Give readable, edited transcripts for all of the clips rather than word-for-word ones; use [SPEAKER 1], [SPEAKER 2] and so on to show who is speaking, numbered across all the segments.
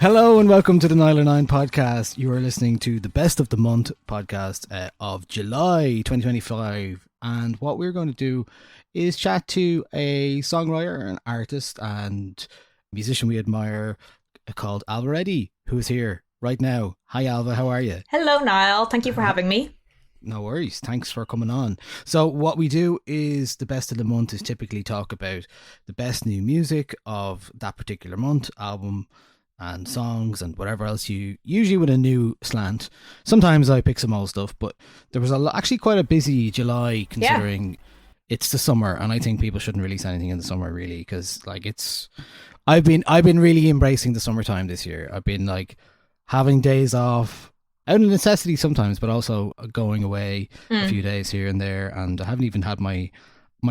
[SPEAKER 1] Hello and welcome to the Niler 9 podcast. You are listening to the Best of the Month podcast of July 2025. And what we're going to do is chat to a songwriter, an artist and musician we admire called Ailbhe Reddy, who is here right now. Hi Ailbhe, how are you?
[SPEAKER 2] Hello Niall, thank you for having me.
[SPEAKER 1] No worries, thanks for coming on. So what we do is the Best of the Month is typically talk about the best new music of that particular month, album and songs and whatever else, you usually with a new slant. Sometimes I pick some old stuff, but there was actually quite a busy July considering it's the summer, and I think people shouldn't release anything in the summer really, because like I've been really embracing the summertime this year. I've been like having days off out of necessity sometimes, but also going away a few days here and there, and I haven't even had my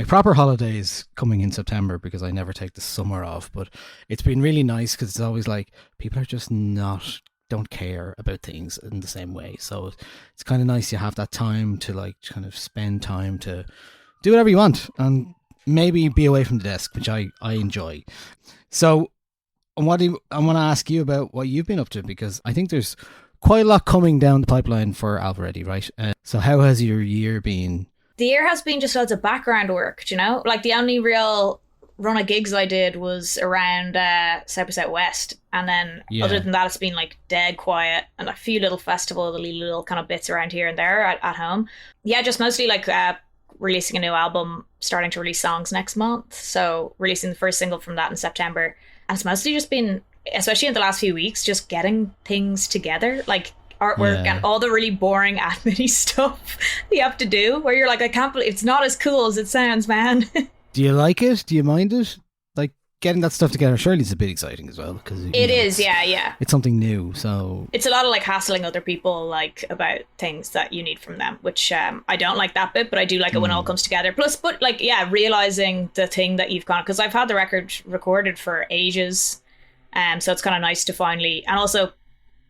[SPEAKER 1] proper holidays coming in September because I never take the summer off. But it's been really nice because it's always like people are just don't care about things in the same way, so it's kind of nice you have that time to like kind of spend time to do whatever you want and maybe be away from the desk, which I enjoy. So I want to ask you about what you've been up to, because I think there's quite a lot coming down the pipeline for Ailbhe Reddy, right? So how has your year been?
[SPEAKER 2] The year has been just loads of background work, do you know? Like the only real run of gigs I did was around South by Southwest. And then other than that, it's been like dead quiet and a few little festivals, little kind of bits around here and there at home. Yeah, just mostly like releasing a new album, starting to release songs next month. So releasing the first single from that in September. And it's mostly just been, especially in the last few weeks, just getting things together, like artwork and all the really boring admin stuff you have to do, where you're like, I can't believe it's not as cool as it sounds, man.
[SPEAKER 1] Do you like it? Do you mind it? Like getting that stuff together, surely it's a bit exciting as well, because
[SPEAKER 2] it is, yeah.
[SPEAKER 1] It's something new, so
[SPEAKER 2] it's a lot of like hassling other people like about things that you need from them, which I don't like that bit, but I do like it when it all comes together. Plus, but like, realizing the thing that you've gone, because I've had the record recorded for ages. So it's kind of nice to finally, and also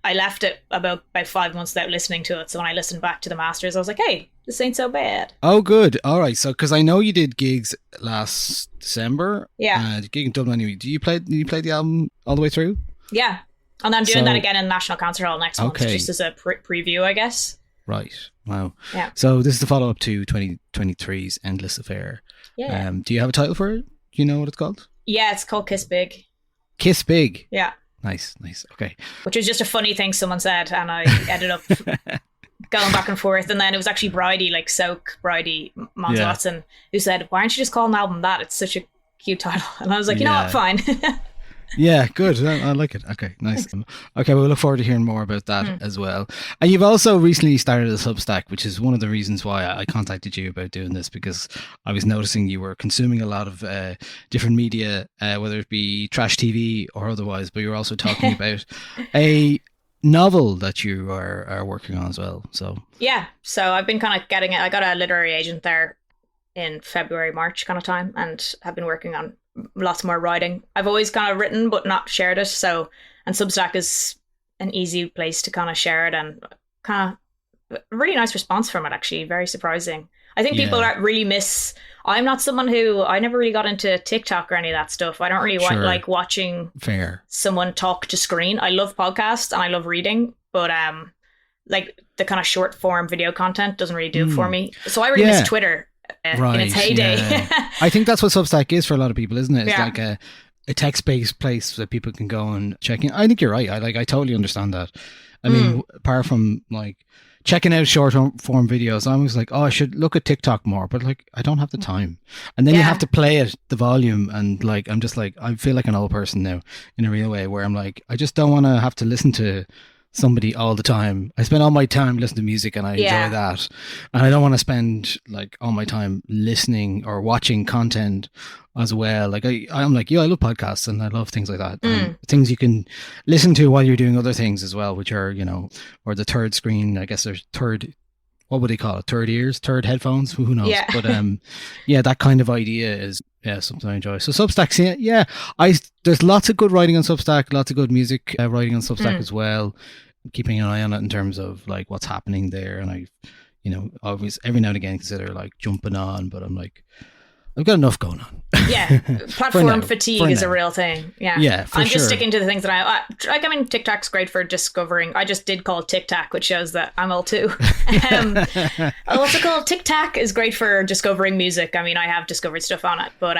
[SPEAKER 2] I left it about 5 months without listening to it. So when I listened back to the masters, I was like, hey, this ain't so bad.
[SPEAKER 1] Oh, good. All right. So, because I know you did gigs last December.
[SPEAKER 2] Yeah.
[SPEAKER 1] Gig in Dublin anyway. Did you play the album all the way through?
[SPEAKER 2] Yeah. And I'm doing that again in the National Concert Hall next month, just as a preview, I guess.
[SPEAKER 1] Right. Wow.
[SPEAKER 2] Yeah.
[SPEAKER 1] So this is the follow-up to 2023's Endless Affair.
[SPEAKER 2] Yeah.
[SPEAKER 1] Do you have a title for it? Do you know what it's called?
[SPEAKER 2] Yeah, it's called Kiss Big.
[SPEAKER 1] Kiss Big.
[SPEAKER 2] Yeah.
[SPEAKER 1] Nice. Okay.
[SPEAKER 2] Which was just a funny thing someone said, and I ended up going back and forth. And then it was actually Bridie, like Soak Bridie Mons Watson, who said, why aren't you just calling the album that? It's such a cute title. And I was like, you know what, fine.
[SPEAKER 1] Yeah, good. I like it. Okay, nice. Okay, we'll look forward to hearing more about that as well. And you've also recently started a Substack, which is one of the reasons why I contacted you about doing this, because I was noticing you were consuming a lot of different media, whether it be trash TV or otherwise, but you're also talking about a novel that you are working on as well. So
[SPEAKER 2] yeah, so I've been kind of getting it. I got a literary agent there in February, March kind of time, and have been working on lots more writing. I've always kind of written but not shared it, and Substack is an easy place to kind of share it, and kind of a really nice response from it, actually. Very surprising. I think people really miss, I'm not someone I never really got into TikTok or any of that stuff. I don't really like watching someone talk to screen. I love podcasts and I love reading, but like the kind of short form video content doesn't really do it for me. So I really miss Twitter. In its heyday. Yeah.
[SPEAKER 1] I think that's what Substack is for a lot of people, isn't it? It's like a text-based place that people can go and check in. I think you're right. I totally understand that. I mean, apart from like checking out short form videos, I'm always like, oh, I should look at TikTok more, but like I don't have the time. And then you have to play it, the volume, and like I'm just like, I feel like an old person now in a real way, where I'm like, I just don't want to have to listen to somebody all the time. I spend all my time listening to music and I enjoy that, and I don't want to spend like all my time listening or watching content as well. Like I'm like, I love podcasts and I love things like that, and things you can listen to while you're doing other things as well, which are, or the third screen, I guess there's what would they call it, third ears, third headphones, who knows. But that kind of idea is something I enjoy. So Substack, there's lots of good writing on Substack, lots of good music writing on Substack as well. I'm keeping an eye on it in terms of like what's happening there, and I always every now and again consider like jumping on, but I'm like, I've got enough going on.
[SPEAKER 2] Yeah, platform fatigue is a real thing. Yeah,
[SPEAKER 1] for
[SPEAKER 2] I'm
[SPEAKER 1] sure.
[SPEAKER 2] just sticking to the things that I like. I mean, TikTok's great for discovering. I just did call it Tic Tac, which shows that I'm old too. What's it called? Tic Tac is great for discovering music. I mean, I have discovered stuff on it, but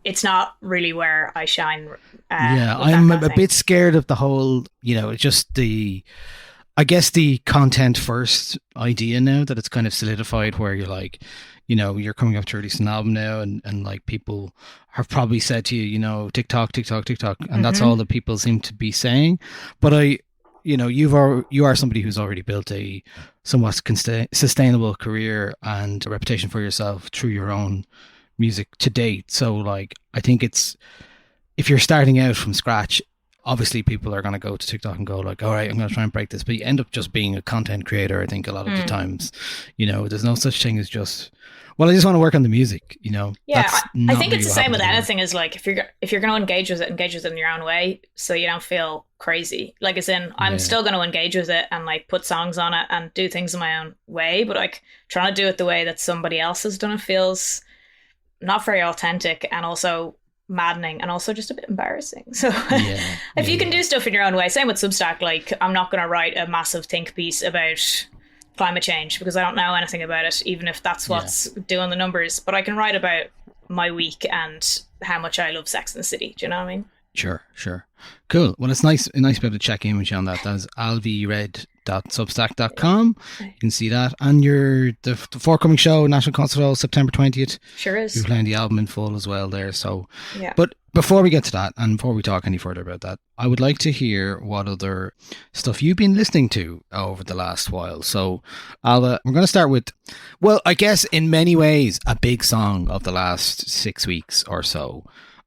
[SPEAKER 2] it's not really where I shine.
[SPEAKER 1] I'm a bit scared of the whole, just I guess the content first idea now that it's kind of solidified, where you're like, you're coming up to release an album now, and like people have probably said to you, TikTok, TikTok, TikTok, and that's all that people seem to be saying. But you are somebody who's already built a somewhat sustainable career and a reputation for yourself through your own music to date. So like, I think if you're starting out from scratch, obviously people are going to go to TikTok and go like, all right, I'm going to try and break this. But you end up just being a content creator, I think, a lot of the times. There's no such thing as just, well, I just want to work on the music,
[SPEAKER 2] Yeah, I think it's the same with anything, is like, if you're going to engage with it in your own way, so you don't feel crazy. Like, as in, I'm still going to engage with it and like put songs on it and do things in my own way, but like trying to do it the way that somebody else has done it feels not very authentic, and also maddening, and also just a bit embarrassing. So if you can do stuff in your own way, same with Substack, like I'm not going to write a massive think piece about climate change because I don't know anything about it, even if that's what's doing the numbers, but I can write about my week and how much I love Sex and the City. Do you know what I mean? Sure.
[SPEAKER 1] Cool. Well, it's nice to be able to check in with you on that. That's ailbhered.substack.com. You can see that. And the forthcoming show, National Concert Hall, September 20th.
[SPEAKER 2] Sure is.
[SPEAKER 1] You're playing the album in full as well there. So,
[SPEAKER 2] yeah.
[SPEAKER 1] But before we get to that, and before we talk any further about that, I would like to hear what other stuff you've been listening to over the last while. So, Ailbhe, we're going to start with, well, I guess in many ways, a big song of the last 6 weeks or so.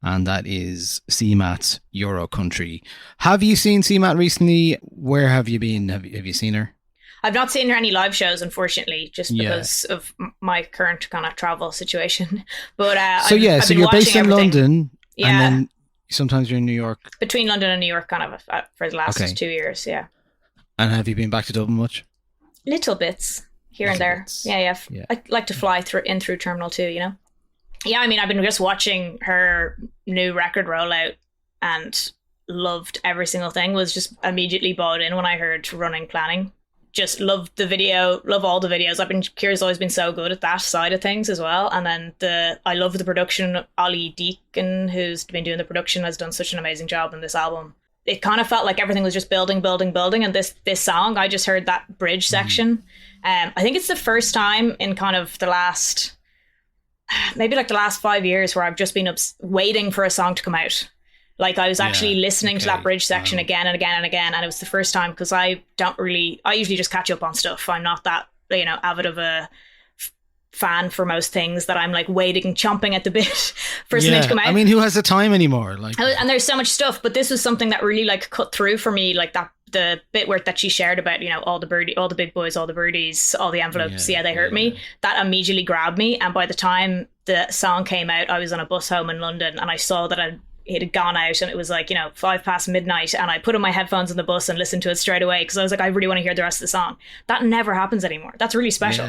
[SPEAKER 1] And that is CMAT's Eurocountry. Have you seen CMAT recently? Where have you been? Have you seen her?
[SPEAKER 2] I've not seen her any live shows, unfortunately, just because of my current kind of travel situation. But
[SPEAKER 1] so you're based in London,
[SPEAKER 2] yeah,
[SPEAKER 1] and then sometimes you're in New York.
[SPEAKER 2] Between London and New York, kind of for the last 2 years, yeah.
[SPEAKER 1] And have you been back to Dublin much?
[SPEAKER 2] Little bits here and there. Yeah. I like to fly through Terminal 2, Yeah, I mean, I've been just watching her new record rollout and loved every single thing. Was just immediately bought in when I heard Running Planning. Just loved the video, love all the videos. I've been curious, always been so good at that side of things as well. And then I love the production. Ollie Deacon, who's been doing the production, has done such an amazing job in this album. It kind of felt like everything was just building. And this song, I just heard that bridge section. I think it's the first time in kind of the last, maybe like the last 5 years, where I've just been waiting for a song to come out. Like I was actually listening to that bridge section again and again and again. And it was the first time, because I usually just catch up on stuff. I'm not that, avid of a fan for most things that I'm like waiting, chomping at the bit for something to come out.
[SPEAKER 1] I mean, who has the time anymore?
[SPEAKER 2] And there's so much stuff, but this was something that really like cut through for me, like the bit that she shared about, all the big boys, all the birdies, all the envelopes, they hurt me. That immediately grabbed me. And by the time the song came out, I was on a bus home in London, and I saw that it had gone out, and it was like, 5 past midnight, and I put on my headphones in the bus and listened to it straight away, because I was like, I really want to hear the rest of the song. That never happens anymore. That's really special.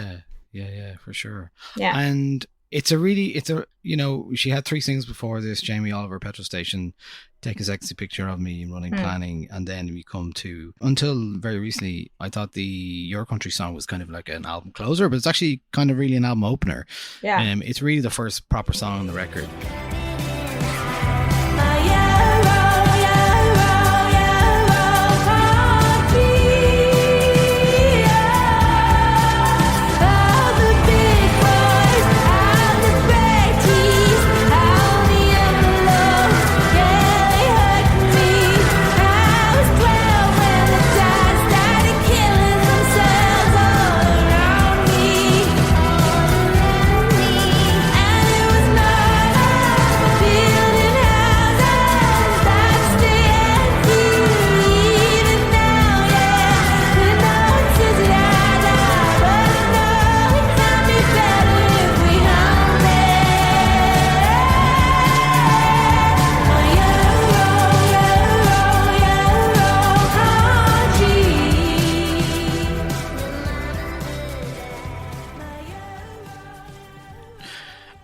[SPEAKER 1] Yeah, for sure.
[SPEAKER 2] Yeah.
[SPEAKER 1] And she had 3 singles before this: Jamie Oliver, Petrol Station, Take a Sexy Picture of Me, Running Planning. And then we come to, until very recently, I thought the Eurocountry song was kind of like an album closer, but it's actually kind of really an album opener.
[SPEAKER 2] Yeah.
[SPEAKER 1] It's really the first proper song on the record.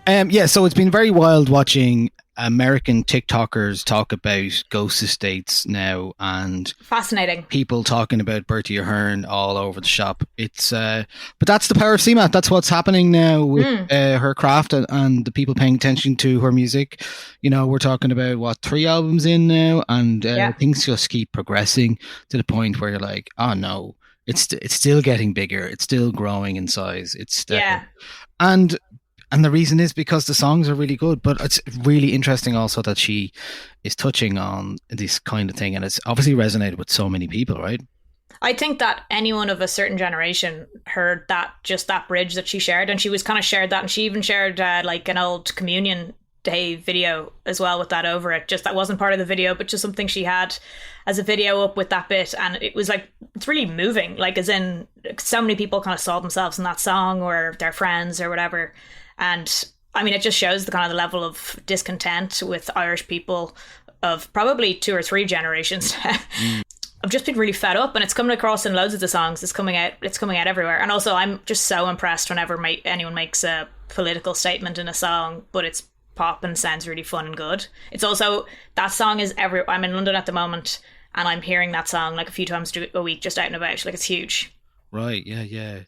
[SPEAKER 1] Yeah, so it's been very wild watching American TikTokers talk about ghost estates now, and
[SPEAKER 2] Fascinating.
[SPEAKER 1] people talking about Bertie Ahern all over the shop. But that's the power of CMAT. That's what's happening now with
[SPEAKER 2] Mm,
[SPEAKER 1] her craft and the people paying attention to her music. You know, we're talking about what 3 albums in now, and
[SPEAKER 2] yeah.
[SPEAKER 1] things just keep progressing to the point where you're like, oh no, it's still getting bigger. It's still growing in size.
[SPEAKER 2] Yeah.
[SPEAKER 1] And and the reason is because the songs are really good. But it's really interesting also that she is touching on this kind of thing, and it's obviously resonated with so many people, right?
[SPEAKER 2] I think that anyone of a certain generation heard that, just that bridge that she shared, and she was kind of shared that, and she even shared like an old communion day video as well with that over it. Just that wasn't part of the video, but just something she had as a video up with that bit, and it was like it's really moving. Like as in, so many people kind of saw themselves in that song or their friends or whatever, and I mean, it just shows the kind of the level of discontent with Irish people of probably 2 or 3 generations.
[SPEAKER 1] Mm.
[SPEAKER 2] I've just been really fed up, and it's coming across in loads of the songs. It's coming out. It's coming out everywhere. And also, I'm just so impressed whenever anyone makes a political statement in a song, but it's pop and sounds really fun and good. It's also that song is every. I'm in London at the moment, and I'm hearing that song like a few times a week, just out and about. Like it's huge.
[SPEAKER 1] Right. Yeah. Yeah.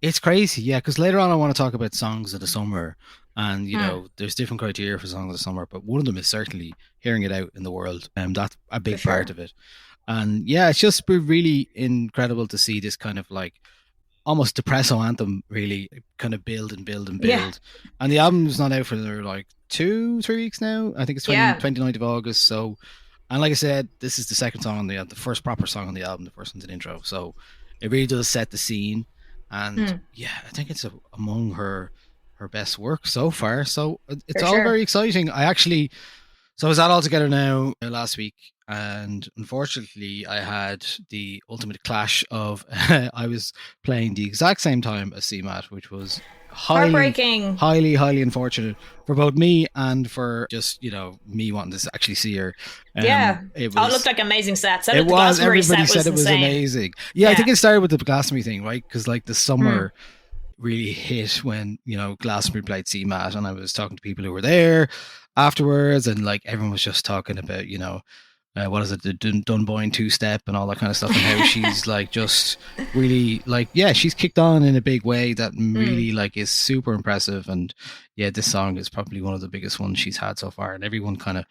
[SPEAKER 1] It's crazy. Yeah. Because later on, I want to talk about songs of the summer. And,
[SPEAKER 2] Hmm,
[SPEAKER 1] there's different criteria for songs of the summer, but one of them is certainly hearing it out in the world. And that's a
[SPEAKER 2] for
[SPEAKER 1] big part
[SPEAKER 2] sure.
[SPEAKER 1] of it. And yeah, it's just been really incredible to see this kind of like almost depresso anthem really kind of build and build and
[SPEAKER 2] Yeah,
[SPEAKER 1] build. And the album's not out for like 2 3 weeks now. I think it's
[SPEAKER 2] yeah.
[SPEAKER 1] 29th of August. So, and like I said, this is the second song on the first proper song on the album. The first one's an intro. So it really does set the scene. And
[SPEAKER 2] Hmm,
[SPEAKER 1] yeah, I think it's among her best work so far. So it's
[SPEAKER 2] for
[SPEAKER 1] all very
[SPEAKER 2] sure.
[SPEAKER 1] exciting. So I was at All Together Now last week, and unfortunately, I had the ultimate clash of I was playing the exact same time as CMAT, which was highly,
[SPEAKER 2] Heartbreaking.
[SPEAKER 1] highly, highly unfortunate for both me and for just me wanting to actually see her.
[SPEAKER 2] Yeah.
[SPEAKER 1] It
[SPEAKER 2] Oh, it looked
[SPEAKER 1] was.
[SPEAKER 2] like an amazing set. Said
[SPEAKER 1] It
[SPEAKER 2] it. The
[SPEAKER 1] was.
[SPEAKER 2] Glastonbury
[SPEAKER 1] Everybody
[SPEAKER 2] set
[SPEAKER 1] said
[SPEAKER 2] was
[SPEAKER 1] it was
[SPEAKER 2] insane.
[SPEAKER 1] amazing. Yeah, I think
[SPEAKER 2] Yeah.
[SPEAKER 1] it started with the Blasphemy thing, right? Because like the
[SPEAKER 2] Hmm.
[SPEAKER 1] summer really hit when Glastonbury played CMAT, and I was talking to people who were there afterwards, and like everyone was just talking about what is it, the Dunboyne two step and all that kind of stuff, and how she's like just really like yeah, she's kicked on in a big way that
[SPEAKER 2] Hmm.
[SPEAKER 1] really like is super impressive. And yeah, this song is probably one of the biggest ones she's had so far, and everyone kind of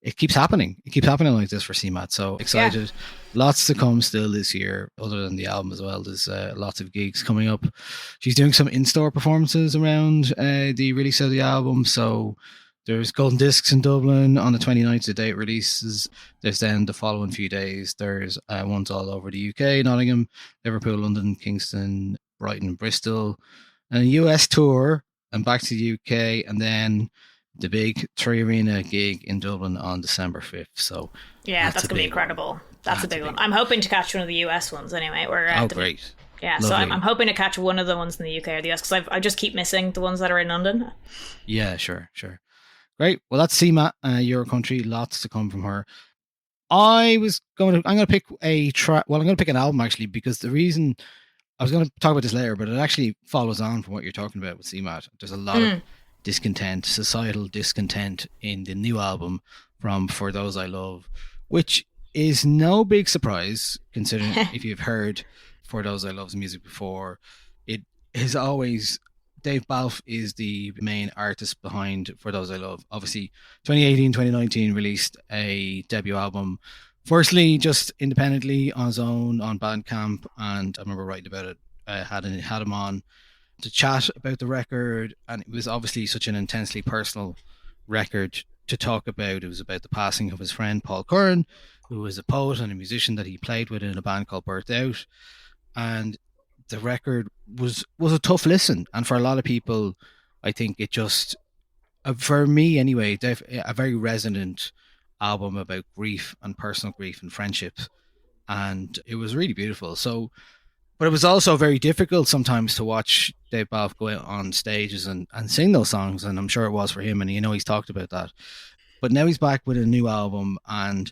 [SPEAKER 1] it keeps happening. It keeps happening like this for CMAT. So
[SPEAKER 2] Yeah.
[SPEAKER 1] excited. Lots to come still this year, other than the album as well. There's lots of gigs coming up. She's doing some in-store performances around the release of the album. So there's Golden Discs in Dublin on the 29th, the day it releases. There's then the following few days. There's ones all over the UK, Nottingham, Liverpool, London, Kingston, Brighton, Bristol, and a US tour and back to the UK. And then the big Three Arena gig in Dublin on December 5th. So
[SPEAKER 2] Yeah,
[SPEAKER 1] that's
[SPEAKER 2] that's
[SPEAKER 1] a
[SPEAKER 2] gonna be
[SPEAKER 1] big one.
[SPEAKER 2] incredible. That's a
[SPEAKER 1] That's a
[SPEAKER 2] big one.
[SPEAKER 1] big
[SPEAKER 2] I'm
[SPEAKER 1] one.
[SPEAKER 2] hoping to catch one of the US ones anyway. Or
[SPEAKER 1] Oh,
[SPEAKER 2] the
[SPEAKER 1] great.
[SPEAKER 2] yeah, so I'm
[SPEAKER 1] Lovely.
[SPEAKER 2] hoping to catch one of the ones in the UK or the US because I just keep missing the ones that are in London.
[SPEAKER 1] Yeah, sure, sure. Great. Well, that's CMAT, Eurocountry. Lots to come from her. I'm going to pick a track. Well, I'm going to pick an album actually, because the reason I was going to talk about this later, but it actually follows on from what you're talking about with CMAT. There's a lot of
[SPEAKER 2] Mm.
[SPEAKER 1] discontent, societal discontent in the new album from For Those I Love, which is no big surprise considering if you've heard For Those I Love's music before. It is always Dave Balfe is the main artist behind For Those I Love. Obviously, 2018, 2019 released a debut album. Firstly, just independently on his own on Bandcamp, and I remember writing about it. I had him on to chat about the record, and it was obviously such an intensely personal record to talk about. It was about the passing of his friend Paul Curran, who was a poet and a musician that he played with in a band called Birthed Out. And the record was a tough listen, and for a lot of people, I think it just for me anyway, a very resonant album about grief and personal grief and friendships, and it was really beautiful. So but it was also very difficult sometimes to watch Dave Balfe go out on stages and sing those songs, and I'm sure it was for him, and he's talked about that. But now he's back with a new album, and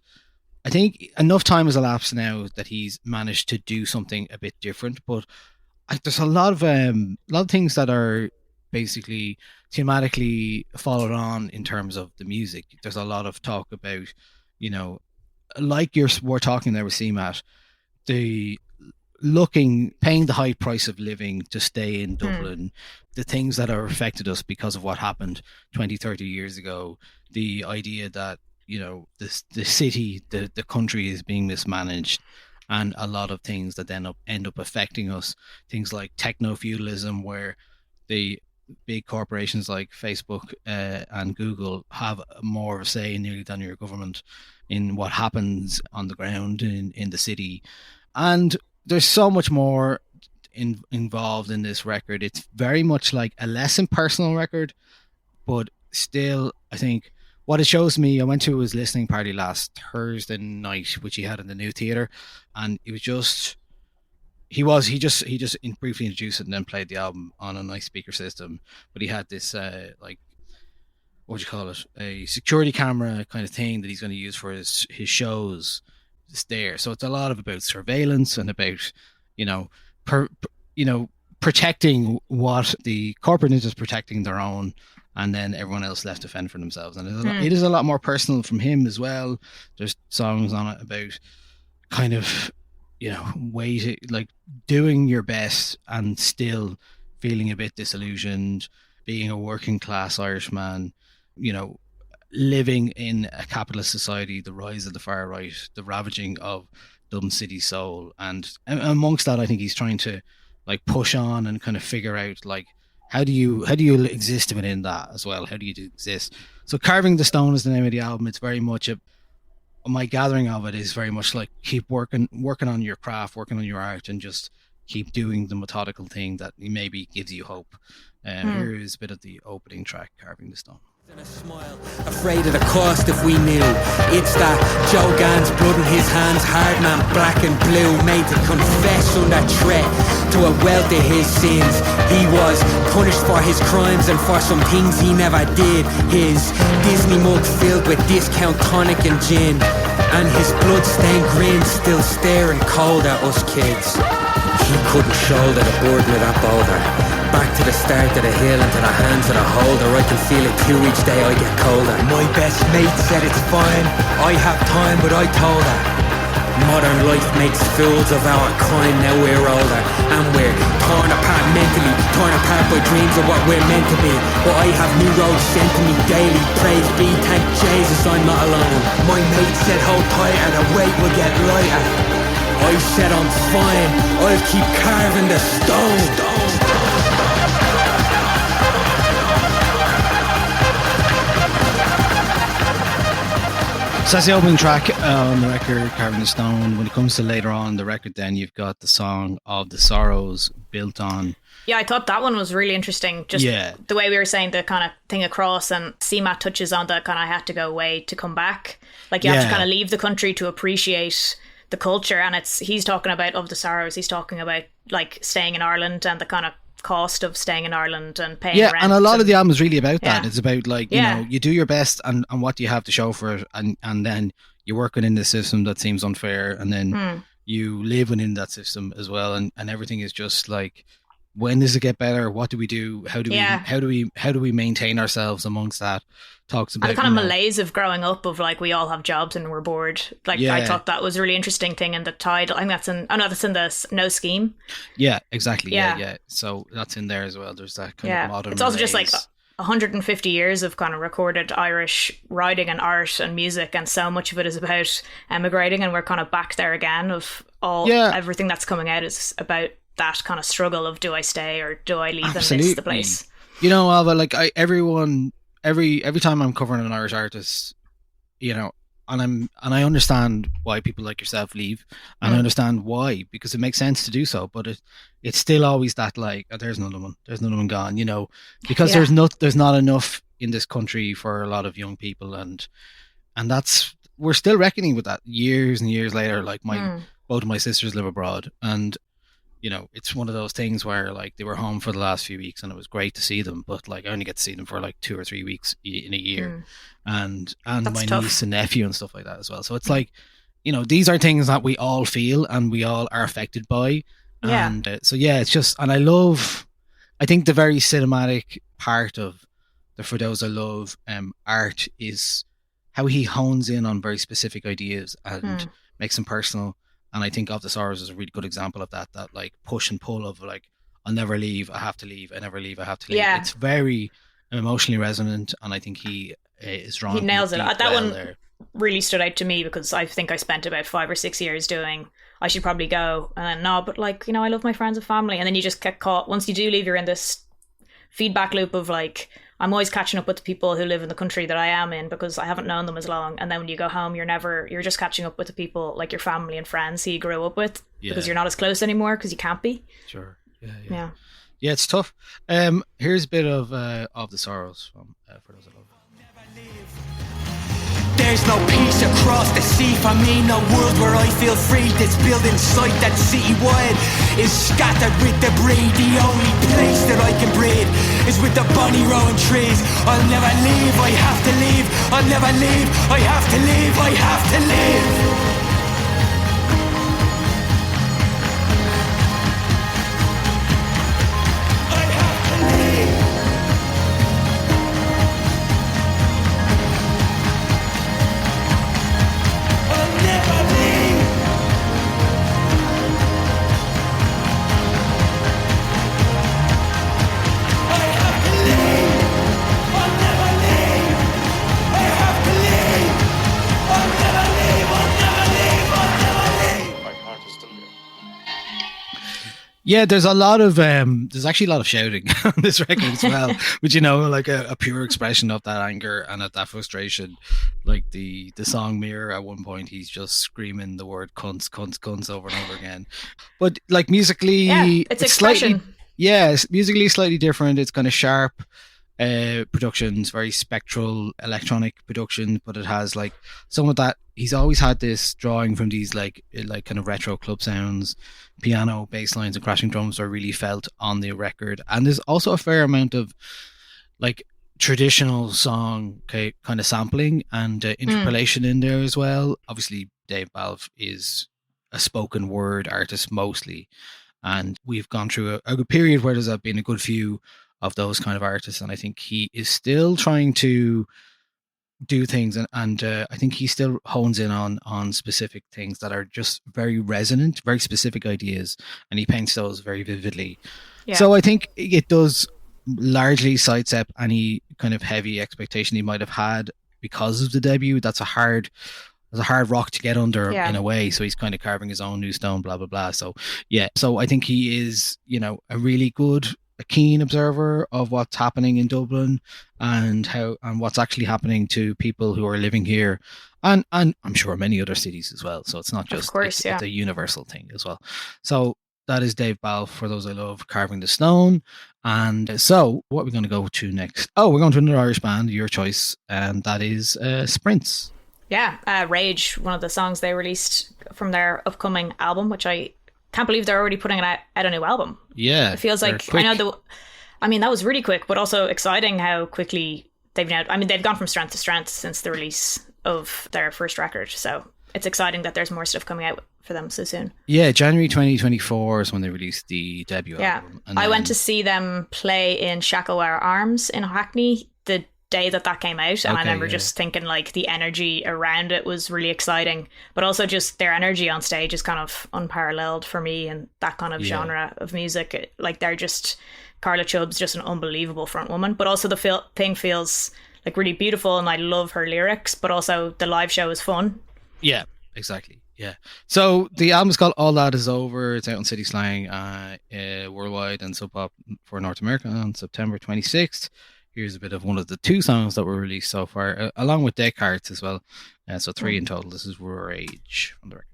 [SPEAKER 1] I think enough time has elapsed now that he's managed to do something a bit different. But there's a lot of things that are. basically thematically followed on in terms of the music. There's a lot of talk about, you know, like we're talking there with CMAT, the paying the high price of living to stay in Dublin, the things that have affected us because of what happened 20, 30 years ago, the idea that, you know, the city, the country is being mismanaged, and a lot of things that then end up affecting us. Things like techno-feudalism, where the big corporations like Facebook and Google have more of a say nearly than your government in what happens on the ground in the city. And there's so much more involved in this record. It's very much like a less impersonal record, but still, I think what it shows me, I went to his listening party last Thursday night, which he had in the New Theatre, and it was just he just briefly introduced it and then played the album on a nice speaker system. But he had this like, what would you call it, a security camera kind of thing that he's going to use for his shows. It's there, so it's a lot about surveillance and about, you know, protecting what the corporate is protecting their own, and then everyone else left to fend for themselves. And it is a lot more personal from him as well. There's songs on it about kind of, you know, like doing your best and still feeling a bit disillusioned, being a working class Irishman, you know, living in a capitalist society, the rise of the far right, the ravaging of Dublin City soul. And amongst that, I think he's trying to like push on and kind of figure out like, how do you exist within that as well? How do you exist? So Carving the Stone is the name of the album. It's very much my gathering of it is very much like keep working on your craft, working on your art, and just keep doing the methodical thing that maybe gives you hope. Here is a bit of the opening track, Carving the Stone.
[SPEAKER 3] And a smile, afraid of the cost if we knew. It's that Joe Gann's blood in his hands, hard man, black and blue, made to confess under threat to a wealth of his sins. He was punished for his crimes and for some things he never did. His Disney mug filled with discount tonic and gin, and his blood-stained grin still staring cold at us kids. He couldn't shoulder the burden of that boulder. Back to the start of the hill, into the hands of the holder. I can feel it too, each day I get colder. My best mate said it's fine, I have time, but I told her modern life makes fools of our kind. Now we're older and we're torn apart mentally, torn apart by dreams of what we're meant to be. But I have new roads sent to me daily. Praise be, thank Jesus I'm not alone. My mate said hold tight and the weight will get lighter. I said I'm fine, I'll keep carving the stone.
[SPEAKER 1] So that's the opening track on the record, Carving the Stone. When it comes to later on the record, then you've got the song of the Sorrows built on.
[SPEAKER 2] Yeah, I thought that one was really interesting. Just the way we were saying the kind of thing across, and CMAT touches on the kind of I had to go away to come back. Like you have to kind of leave the country to appreciate the culture. And he's talking about Of the Sorrows. He's talking about like staying in Ireland and the kind of cost of staying in Ireland and paying rent.
[SPEAKER 1] And a lot of the album is really about that. It's about like, you know, you do your best and what do you have to show for it, and then you're working in this system that seems unfair, and then you live within that system as well, and everything is just like, when does it get better? What do we do? How do we maintain ourselves amongst that? Talks about
[SPEAKER 2] and the kind of malaise of growing up, of like we all have jobs and we're bored. Like I thought that was a really interesting thing in the title. I think that's in the No Scheme.
[SPEAKER 1] Yeah, exactly. Yeah. So that's in there as well. There's that kind of modern.
[SPEAKER 2] It's also
[SPEAKER 1] malaise.
[SPEAKER 2] just like 150 years of kind of recorded Irish writing and art and music, and so much of it is about emigrating, and we're kind of back there again of everything that's coming out is about that kind of struggle of do I stay or do I leave and miss the place.
[SPEAKER 1] You know, Ailbhe, like every time I'm covering an Irish artist, you know, and I understand why people like yourself leave, and I understand why, because it makes sense to do so, but it's still always that like, oh, there's another one gone, you know, because there's not enough in this country for a lot of young people, and that's, we're still reckoning with that years and years later. Like both of my sisters live abroad, and you know, it's one of those things where like they were home for the last few weeks and it was great to see them, but like I only get to see them for like 2 or 3 weeks in a year, and that's my tough. Niece and nephew and stuff like that as well. So it's like, you know, these are things that we all feel and we all are affected by. And so it's just, and I love I think the very cinematic part of the For Those I Love art is how he hones in on very specific ideas and makes them personal. And I think Of the Sorrows is a really good example of that like push and pull of like, I'll never leave, I have to leave, I never leave, I have to leave.
[SPEAKER 2] Yeah.
[SPEAKER 1] It's very emotionally resonant, and I think he is drawn.
[SPEAKER 2] He nails it. That one
[SPEAKER 1] there.
[SPEAKER 2] really stood out to me because I think I spent about 5 or 6 years doing, I should probably go, and then no, but like, you know, I love my friends and family, and then you just get caught. Once you do leave, you're in this feedback loop of like, I'm always catching up with the people who live in the country that I am in because I haven't known them as long. And then when you go home, you're just catching up with the people, like your family and friends who you grew up with, because you're not as close anymore because you can't be.
[SPEAKER 1] Sure. Yeah, it's tough. Here's a bit of the Sorrows from For Those I Love.
[SPEAKER 3] There's no peace across the sea for me, no world where I feel free. This building site that city-wide is scattered with debris. The only place that I can breathe is with the bunny rowan trees. I'll never leave, I have to leave. I'll never leave, I have to leave, I have to leave.
[SPEAKER 1] Yeah, there's a lot of there's actually a lot of shouting on this record as well, which, you know, like a pure expression of that anger and of that frustration. Like the song Mirror, at one point he's just screaming the word cunts, cunts, cunts over and over again. But like musically,
[SPEAKER 2] it's expression.
[SPEAKER 1] Musically slightly different. It's kind of sharp productions, very spectral electronic productions, but it has like some of that. He's always had this drawing from these like kind of retro club sounds. Piano, bass lines, and crashing drums are really felt on the record, and there's also a fair amount of like traditional song kind of sampling and interpolation in there as well. Obviously, Dave Balfe is a spoken word artist mostly, and we've gone through a good period where there's been a good few of those kind of artists, and I think he is still trying to do things, and I think he still hones in on specific things that are just very resonant, very specific ideas, and he paints those very vividly. So I think it does largely sidestep any kind of heavy expectation he might have had because of the debut. That's a hard rock to get under in a way, so he's kind of carving his own new stone, blah blah blah. So I think he is, you know, a keen observer of what's happening in Dublin and what's actually happening to people who are living here, and I'm sure many other cities as well. So it's not just, it's a universal thing as well. So that is Dave Balfe, For Those I Love, Carving the Stone. And so what are we going to go to next? Oh, we're going to another Irish band, your choice, and that is Sprints.
[SPEAKER 2] Rage, one of the songs they released from their upcoming album, which I can't believe they're already putting out a new album. Yeah, it feels like quick. That was really quick, but also exciting how quickly they've gone from strength to strength since the release of their first record. So it's exciting that there's more stuff coming out for them so soon. Yeah, January 2024 is when they released the debut album. And I went to see them play in Shackle Our Arms in Hackney the day that came out, and I remember just thinking like the energy around it was really exciting, but also just their energy on stage is kind of unparalleled for me, and that kind of genre of music. Like they're just, Carla Chubb's just an unbelievable front woman, but also the thing feels like really beautiful, and I love her lyrics, but also the live show is fun. Yeah, exactly. Yeah. So the album's called All That Is Over. It's out on City Slang worldwide and Sub Pop for North America on September 26th. Here's a bit of one of the 2 songs that were released so far, along with Descartes as well. So 3 in total. This is Rage on the record.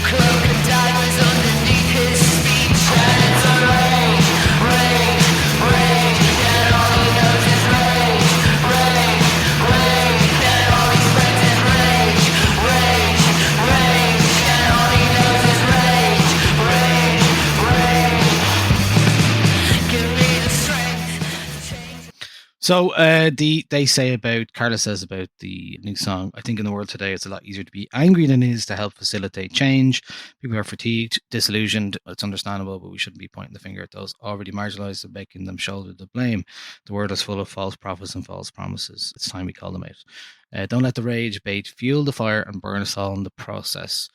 [SPEAKER 4] Cloak and dagger.
[SPEAKER 1] So they say about, Carla says about the new song, I think in the world today it's a lot easier to be angry than it is to help facilitate change. People are fatigued, disillusioned. It's understandable, but we shouldn't be pointing the finger at those already marginalized and making them shoulder the blame. The world is full of false prophets and false promises. It's time we call them out. Don't let the rage bait fuel the fire and burn us all in the process.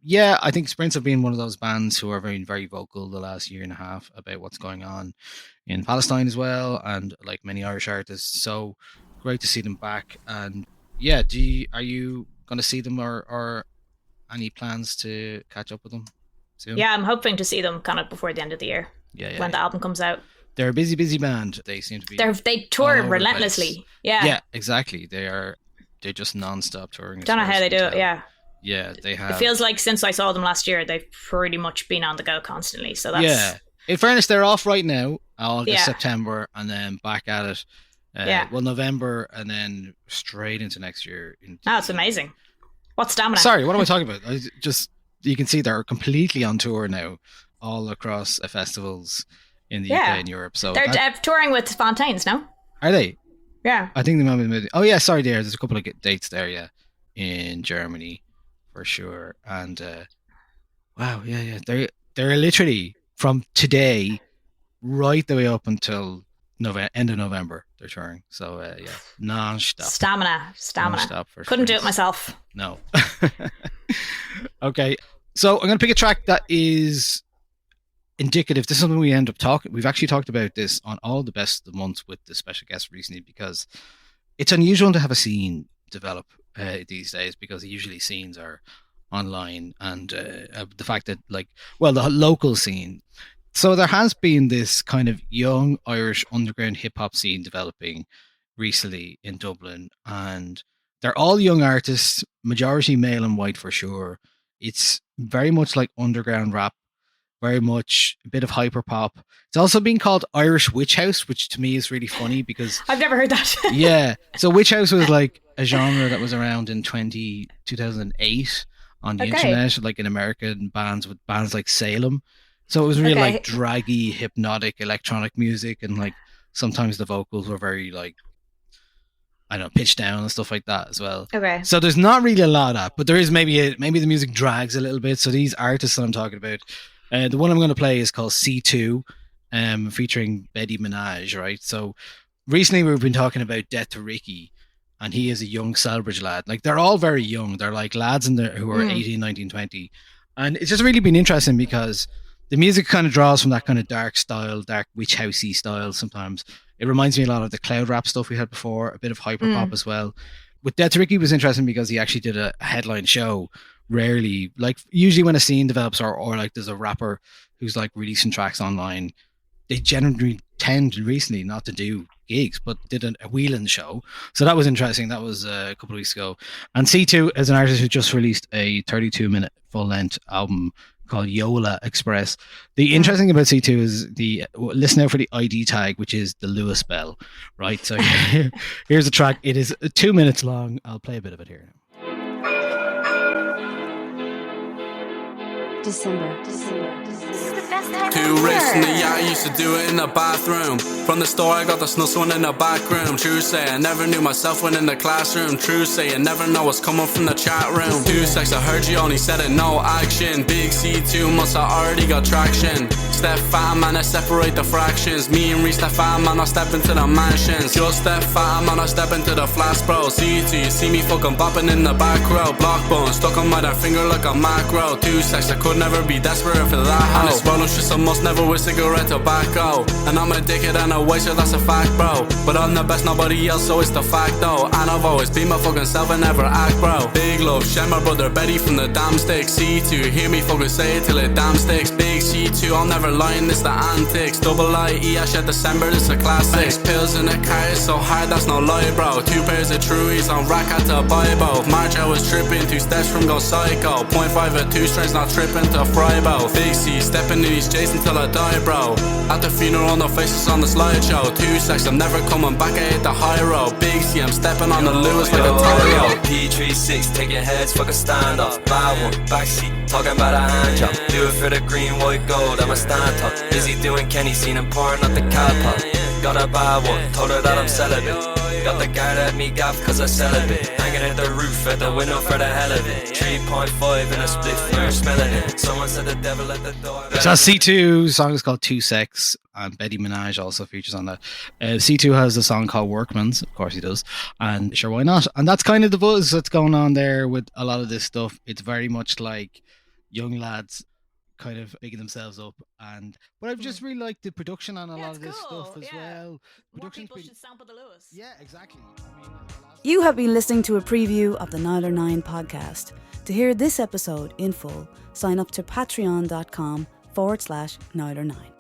[SPEAKER 1] Yeah, I think Sprints have been one of those bands who are very, very vocal the last year and a half about what's going on in Palestine as well, and like many Irish artists. So great to see them back. And yeah, are you going to see them, or any plans to catch up with them soon?
[SPEAKER 2] Yeah, I'm hoping to see them kind of before the end of the year. When the album comes out.
[SPEAKER 1] They're a busy band. They seem to be.
[SPEAKER 2] They tour relentlessly.
[SPEAKER 1] Yeah, exactly. They're just non-stop touring.
[SPEAKER 2] Don't know how they do it.
[SPEAKER 1] Yeah, they have.
[SPEAKER 2] It feels like since I saw them last year, they've pretty much been on the go constantly. So that's
[SPEAKER 1] In fairness, they're off right now, August, September, and then back at it. Well, November, and then straight into next year.
[SPEAKER 2] It's amazing. What's Stamina?
[SPEAKER 1] Sorry, what am I talking about? You can see they're completely on tour now, all across festivals in the UK and Europe. So
[SPEAKER 2] they're touring with Fontaines, no?
[SPEAKER 1] Are they?
[SPEAKER 2] Yeah.
[SPEAKER 1] I think they might be. Oh yeah, sorry, there's a couple of dates there, in Germany for sure. And wow, they're literally from today right the way up until end of November they're touring. So non-stop.
[SPEAKER 2] Stamina.
[SPEAKER 1] Non-stop
[SPEAKER 2] Couldn't do it myself.
[SPEAKER 1] No. Okay, so I'm going to pick a track that is indicative. This is something we end up talking. We've actually talked about this on all the best of the months with the special guest recently, because it's unusual to have a scene develop these days, because usually scenes are online, and the fact that the local scene. So there has been this kind of young Irish underground hip hop scene developing recently in Dublin, and they're all young artists, majority male and white for sure. It's very much like underground rap, very much a bit of hyper pop. It's also been called Irish Witch House, which to me is really funny because
[SPEAKER 2] I've never heard that.
[SPEAKER 1] Yeah. So Witch House was like a genre that was around in 2008 on the internet, like in American bands, with bands like Salem. So it was really like draggy, hypnotic, electronic music, and like sometimes the vocals were very like, I don't know, pitched down and stuff like that as well.
[SPEAKER 2] Okay.
[SPEAKER 1] So there's not really a lot of that, but there is maybe the music drags a little bit. So these artists that I'm talking about, the one I'm going to play is called C2, featuring Beddyminaj, right? So recently we've been talking about Death to Ricky, and he is a young Selbridge lad. Like they're all very young. They're like lads in there who are 18, 19, 20. And it's just really been interesting because the music kind of draws from that kind of dark witch housey style sometimes. It reminds me a lot of the cloud rap stuff we had before, a bit of hyper pop as well. With Death to Ricky was interesting because he actually did a headline show. Rarely, like usually when a scene develops or like there's a rapper who's like releasing tracks online, they generally tend recently not to do gigs, but did a wheeling show. So that was interesting. That was a couple of weeks ago. And C2 is an artist who just released a 32-minute full-length album called Yola Express. The interesting thing about C2 is listen out for the ID tag, which is the Lewis bell, right? So here's the track. It is 2 minutes long. I'll play a bit of it here.
[SPEAKER 4] December.
[SPEAKER 5] Too rich in the yacht, I used to do it in the bathroom. From the store I got the snus one in the back room. True say I never knew myself when in the classroom. True say you never know what's coming from the chat room. 2 secs, I heard you only said it, no action. Big C2 must have already got traction. Step fat man, I separate the fractions. Me and Reese, that fat man, I step into the mansions. Just step fat man, I step into the flats, bro. C2, you see me fucking bopping in the back row. Block bone, stuck on my finger like a macro. 2 secs, I could never be desperate for that hoe. And it's rolling shit, so must never with cigarette tobacco. And I'm a dickhead and a waster, that's a fact, bro. But I'm the best, nobody else, so it's the fact, though. And I've always been my fucking self and never act, bro. Big love, share my brother Betty from the damn stick. C2, hear me fucking say it till it damn sticks. Big C2, I'll never lie, this the antics. Double IE, I shed December, this a classic. 6 pills in the car, it's so hard, that's no lie, bro. 2 pairs of Truies on rack at the Bible. March, I was tripping, 2 steps from go psycho. 0.5 at 2 strings, not tripping to Frybo. Big C, stepping in these J's until I die, bro. At the funeral, no faces on the slideshow. 2 secs, I'm never coming back, I hit the high road. Big C, I'm stepping on the Lewis like a Tyro.
[SPEAKER 6] P36, taking heads, fuck a stand off. Buy one, backseat, talking about a hand job. Do it for the green, white, gold, I'm a stand top. Busy doing Kenny, seen him pouring out the cat pot. got a bad one, told her that I'm celibate. Got the guard at me gaff cause I sell a bit. Hanging at the roof at the window for the hell of it. 3.5 in a split flare smelling it. Someone said the devil at the door.
[SPEAKER 1] So C2 song is called Two Sex, and Beddyminaj also features on that. C2 has a song called Workman's, of course he does, and sure, why not? And that's kind of the buzz that's going on there with a lot of this stuff. It's very much like young lads kind of bigging themselves up, but I've just really liked the production on a lot of this stuff as well.
[SPEAKER 2] More people should sample the Lewis.
[SPEAKER 1] Yeah, exactly.
[SPEAKER 4] You have been listening to a preview of the Niler 9 podcast. To hear this episode in full, sign up to patreon.com/Niler9.